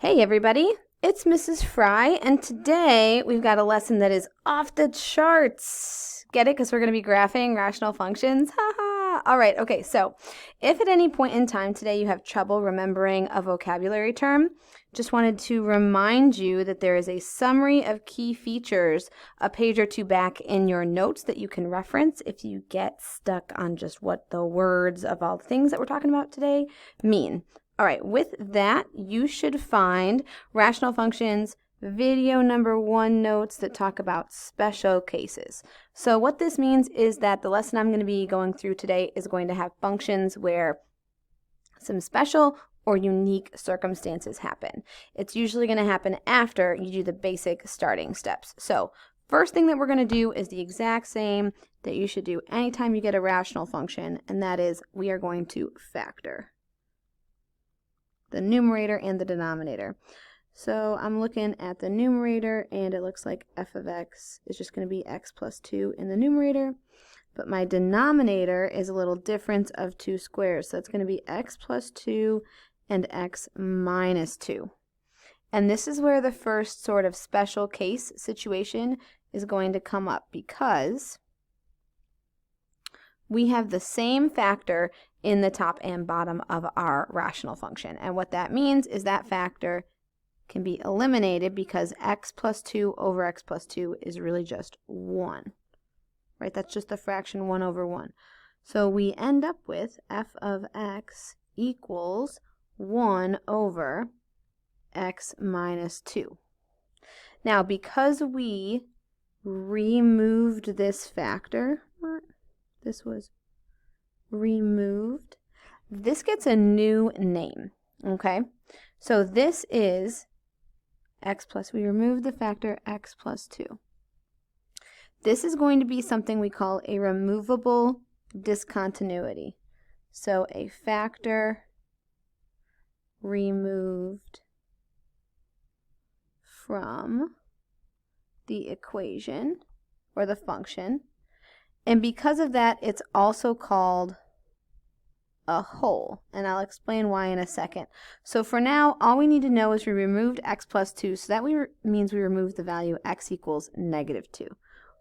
Hey everybody, it's Mrs. Fry, and today we've got a lesson that is off the charts. Get it? Because we're going to be graphing rational functions. Ha ha! All right, okay, so if at any point in time today you have trouble remembering a vocabulary term, just wanted to remind you that there is a summary of key features a page or two back in your notes that you can reference if you get stuck on just what the words of all the things that we're talking about today mean. All right, with that, you should find rational functions video number 1 notes that talk about special cases. So what this means is that the lesson I'm going to be going through today is going to have functions where some special or unique circumstances happen. It's usually going to happen after you do the basic starting steps. So first thing that we're going to do is the exact same that you should do anytime you get a rational function, and that is we are going to factor the numerator and the denominator. So I'm looking at the numerator, and it looks like f of x is just going to be x plus 2 in the numerator, but my denominator is a little difference of 2 squares, so it's going to be x plus 2 and x minus 2. And this is where the first sort of special case situation is going to come up, because we have the same factor in the top and bottom of our rational function. And what that means is that factor can be eliminated because x plus 2 over x plus 2 is really just 1. Right? That's just the fraction 1 over 1. So we end up with f of x equals 1 over x minus 2. Now, because we removed this factor, this was removed, this gets a new name, okay? So this is x plus, we removed the factor x plus 2. This is going to be something we call a removable discontinuity. So a factor removed from the equation or the function. And because of that, it's also called a whole, and I'll explain why in a second. So for now, all we need to know is we removed x plus 2, so that means we removed the value x equals negative 2.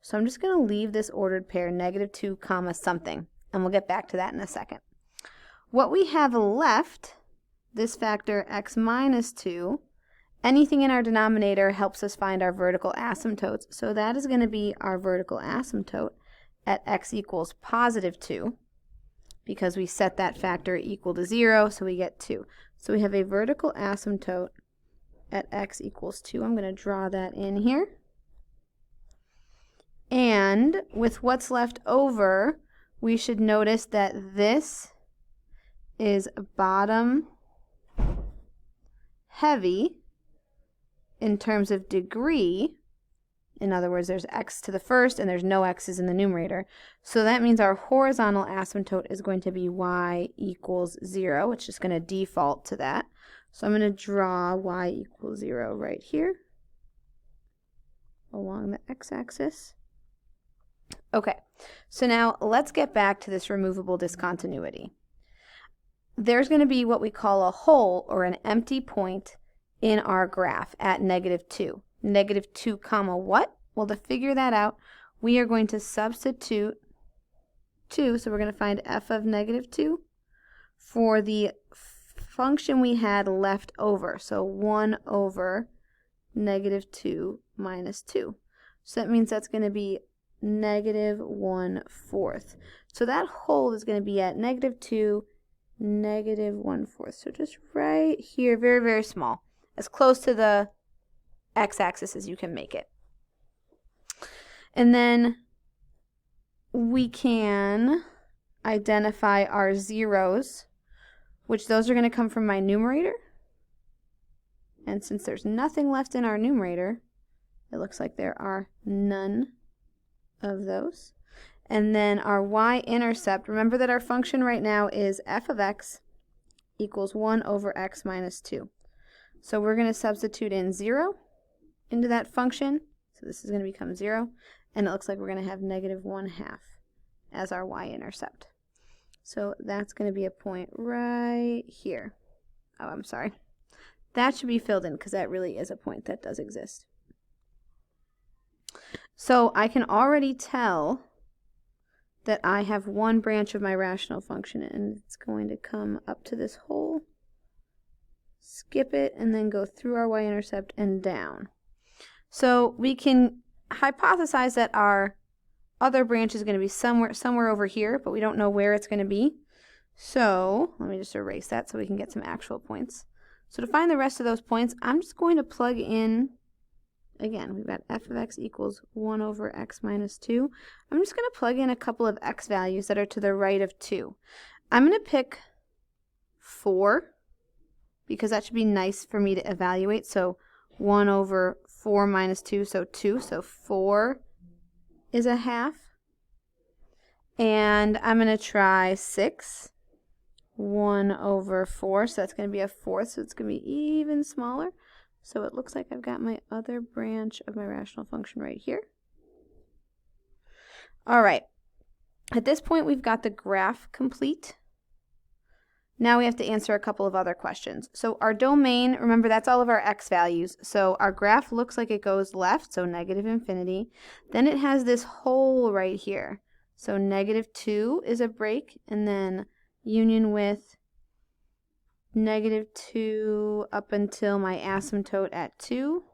So I'm just going to leave this ordered pair negative 2 comma something, and we'll get back to that in a second. What we have left, this factor x minus 2, anything in our denominator helps us find our vertical asymptotes, so that is going to be our vertical asymptote at x equals positive 2, because we set that factor equal to 0, so we get 2. So we have a vertical asymptote at x equals 2. I'm going to draw that in here. And with what's left over, we should notice that this is bottom heavy in terms of degree. In other words, there's x to the first and there's no x's in the numerator. So that means our horizontal asymptote is going to be y equals 0. It's just going to default to that. So I'm going to draw y equals 0 right here along the x-axis. Okay, so now let's get back to this removable discontinuity. There's going to be what we call a hole or an empty point in our graph at negative 2. Negative 2 comma what? Well, to figure that out, we are going to substitute 2, so we're going to find f of negative 2 for the function we had left over, so 1 over negative 2 minus 2. So that means that's going to be negative 1/4. So that hole is going to be at negative 2, negative 1/4. So just right here, very, very small, as close to the x-axis as you can make it. And then we can identify our zeros, which those are going to come from my numerator. And since there's nothing left in our numerator, it looks like there are none of those. And then our y-intercept, remember that our function right now is f of x equals 1 over x minus 2. So we're going to substitute in 0 into that function. So this is going to become 0. And it looks like we're going to have negative 1/2 as our y-intercept. So that's going to be a point right here. Oh, I'm sorry. That should be filled in because that really is a point that does exist. So I can already tell that I have one branch of my rational function, and it's going to come up to this hole, skip it, and then go through our y-intercept and down. So we can hypothesize that our other branch is going to be somewhere over here, but we don't know where it's going to be. So let me just erase that so we can get some actual points. So to find the rest of those points, I'm just going to plug in, again, we've got f of x equals 1 over x minus 2. I'm just going to plug in a couple of x values that are to the right of 2. I'm going to pick 4 because that should be nice for me to evaluate. So 1 over 4 minus 2, so 2. So 4 is a half. And I'm going to try 6. 1 over 4, so that's going to be a fourth, so it's going to be even smaller. So it looks like I've got my other branch of my rational function right here. All right. At this point, we've got the graph complete. Now we have to answer a couple of other questions. So our domain, remember, that's all of our x values. So our graph looks like it goes left, so negative infinity. Then it has this hole right here. So negative 2 is a break, and then union with negative 2 up until my asymptote at 2,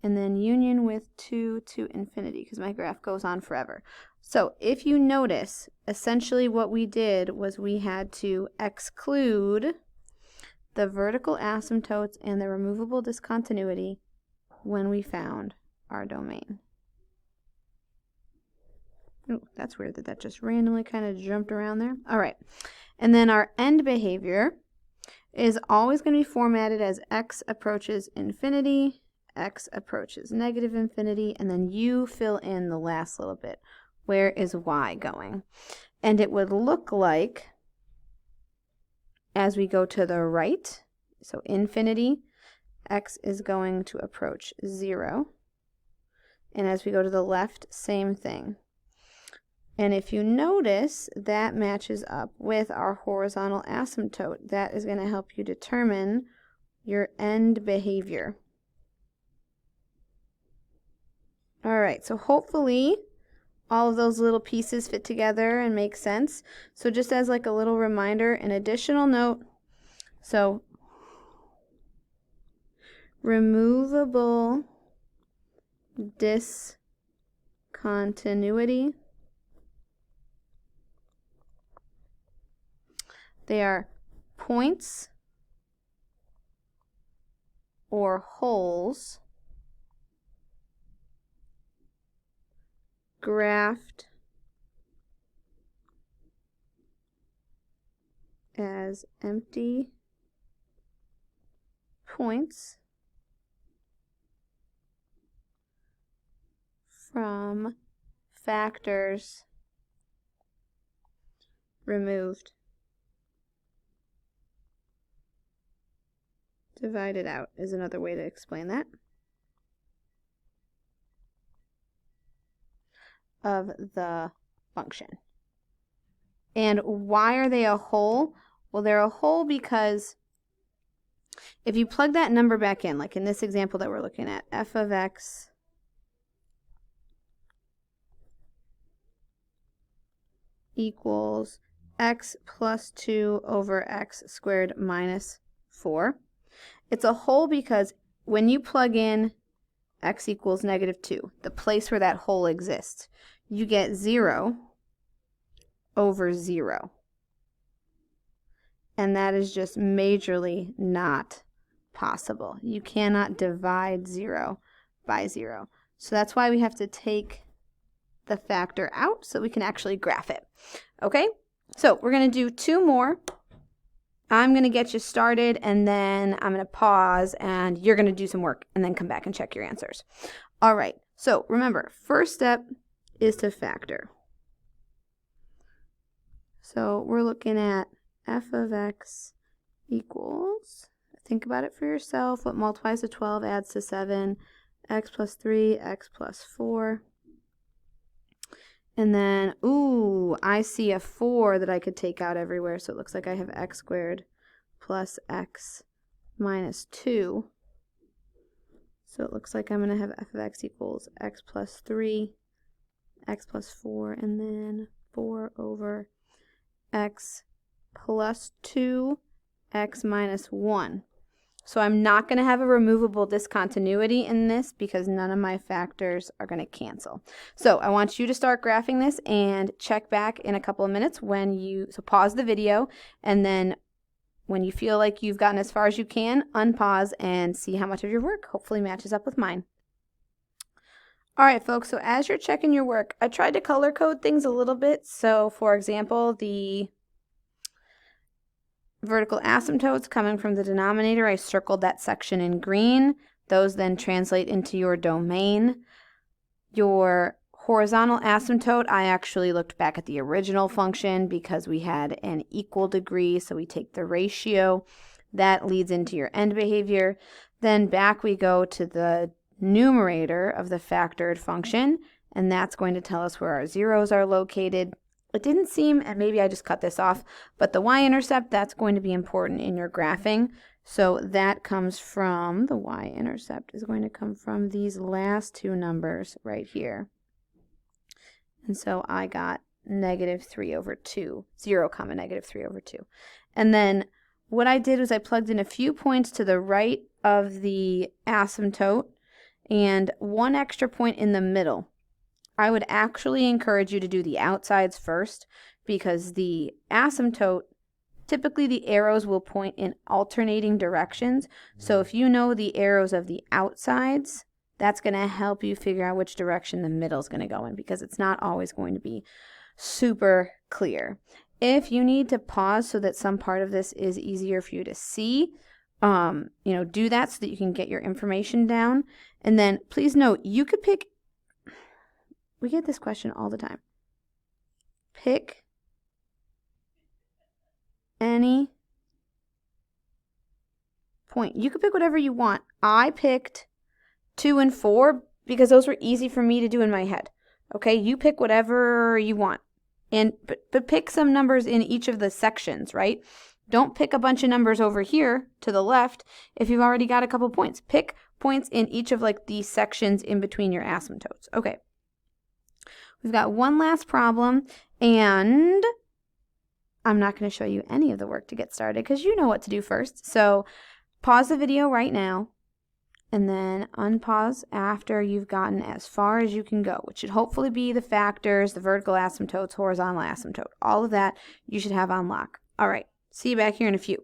and then union with 2 to infinity because my graph goes on forever. So if you notice, essentially what we did was we had to exclude the vertical asymptotes and the removable discontinuity when we found our domain. Ooh, that's weird that that just randomly kind of jumped around there. All right. And then our end behavior is always going to be formatted as x approaches infinity, x approaches negative infinity, and then you fill in the last little bit. Where is y going? And it would look like, as we go to the right, so infinity, x is going to approach 0. And as we go to the left, same thing. And if you notice, that matches up with our horizontal asymptote. That is going to help you determine your end behavior. All right, so hopefully all of those little pieces fit together and make sense. So just as like a little reminder, an additional note, so removable discontinuity. They are points or holes graphed as empty points from factors removed. Divided out is another way to explain that. Of the function. And why are they a hole? Well, they're a hole because if you plug that number back in, like in this example that we're looking at, f of x equals x plus 2 over x squared minus 4. It's a hole because when you plug in x equals negative 2, the place where that hole exists, you get 0 over 0. And that is just majorly not possible. You cannot divide 0 by 0. So that's why we have to take the factor out so we can actually graph it. Okay, so we're going to do 2 more. I'm going to get you started, and then I'm going to pause, and you're going to do some work, and then come back and check your answers. All right, so remember, first step is to factor. So we're looking at f of x equals, think about it for yourself, what multiplies to 12 adds to 7, x plus 3, x plus 4. And then, ooh, I see a 4 that I could take out everywhere, so it looks like I have x squared plus x minus 2. So it looks like I'm going to have f of x equals x plus 3, x plus 4, and then 4 over x plus 2, x minus 1. So I'm not going to have a removable discontinuity in this because none of my factors are going to cancel. So I want you to start graphing this and check back in a couple of minutes when so pause the video, and then when you feel like you've gotten as far as you can, unpause and see how much of your work hopefully matches up with mine. All right, folks, so as you're checking your work, I tried to color code things a little bit. So for example, the vertical asymptotes coming from the denominator, I circled that section in green. Those then translate into your domain. Your horizontal asymptote, I actually looked back at the original function because we had an equal degree, so we take the ratio. That leads into your end behavior. Then back we go to the numerator of the factored function, and that's going to tell us where our zeros are located. It didn't seem, and maybe I just cut this off, but the y-intercept, that's going to be important in your graphing. So that comes from, the y-intercept is going to come from these last two numbers right here. And so I got negative 3 over 2, 0 comma negative 3 over 2. And then what I did was I plugged in a few points to the right of the asymptote and one extra point in the middle. I would actually encourage you to do the outsides first because the asymptote, typically the arrows will point in alternating directions. So if you know the arrows of the outsides, that's going to help you figure out which direction the middle is going to go in because it's not always going to be super clear. If you need to pause so that some part of this is easier for you to see, do that so that you can get your information down. And then please note, you could pick, we get this question all the time. Pick any point. You could pick whatever you want. I picked 2 and 4 because those were easy for me to do in my head. Okay, you pick whatever you want. But pick some numbers in each of the sections, right? Don't pick a bunch of numbers over here to the left if you've already got a couple points. Pick points in each of like these sections in between your asymptotes. Okay. We've got one last problem, and I'm not going to show you any of the work to get started because you know what to do first. So pause the video right now and then unpause after you've gotten as far as you can go, which should hopefully be the factors, the vertical asymptotes, horizontal asymptote. All of that you should have on lock. All right, see you back here in a few.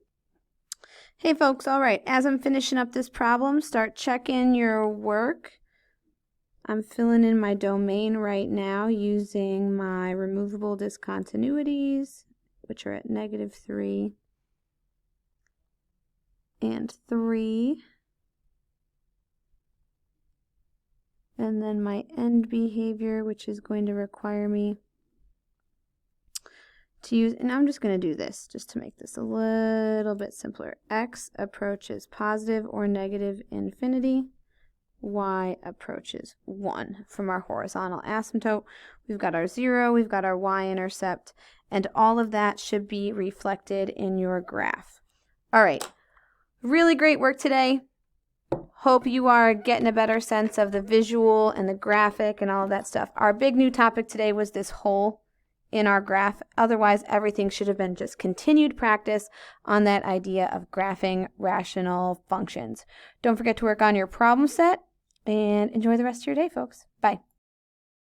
Hey folks, all right, as I'm finishing up this problem, start checking your work. I'm filling in my domain right now using my removable discontinuities, which are at negative 3 and 3. And then my end behavior, which is going to require me to use, and I'm just going to do this just to make this a little bit simpler. X approaches positive or negative infinity. Y approaches 1 from our horizontal asymptote. We've got our 0, we've got our y-intercept, and all of that should be reflected in your graph. All right, really great work today. Hope you are getting a better sense of the visual and the graphic and all of that stuff. Our big new topic today was this hole in our graph. Otherwise, everything should have been just continued practice on that idea of graphing rational functions. Don't forget to work on your problem set and enjoy the rest of your day, folks. Bye.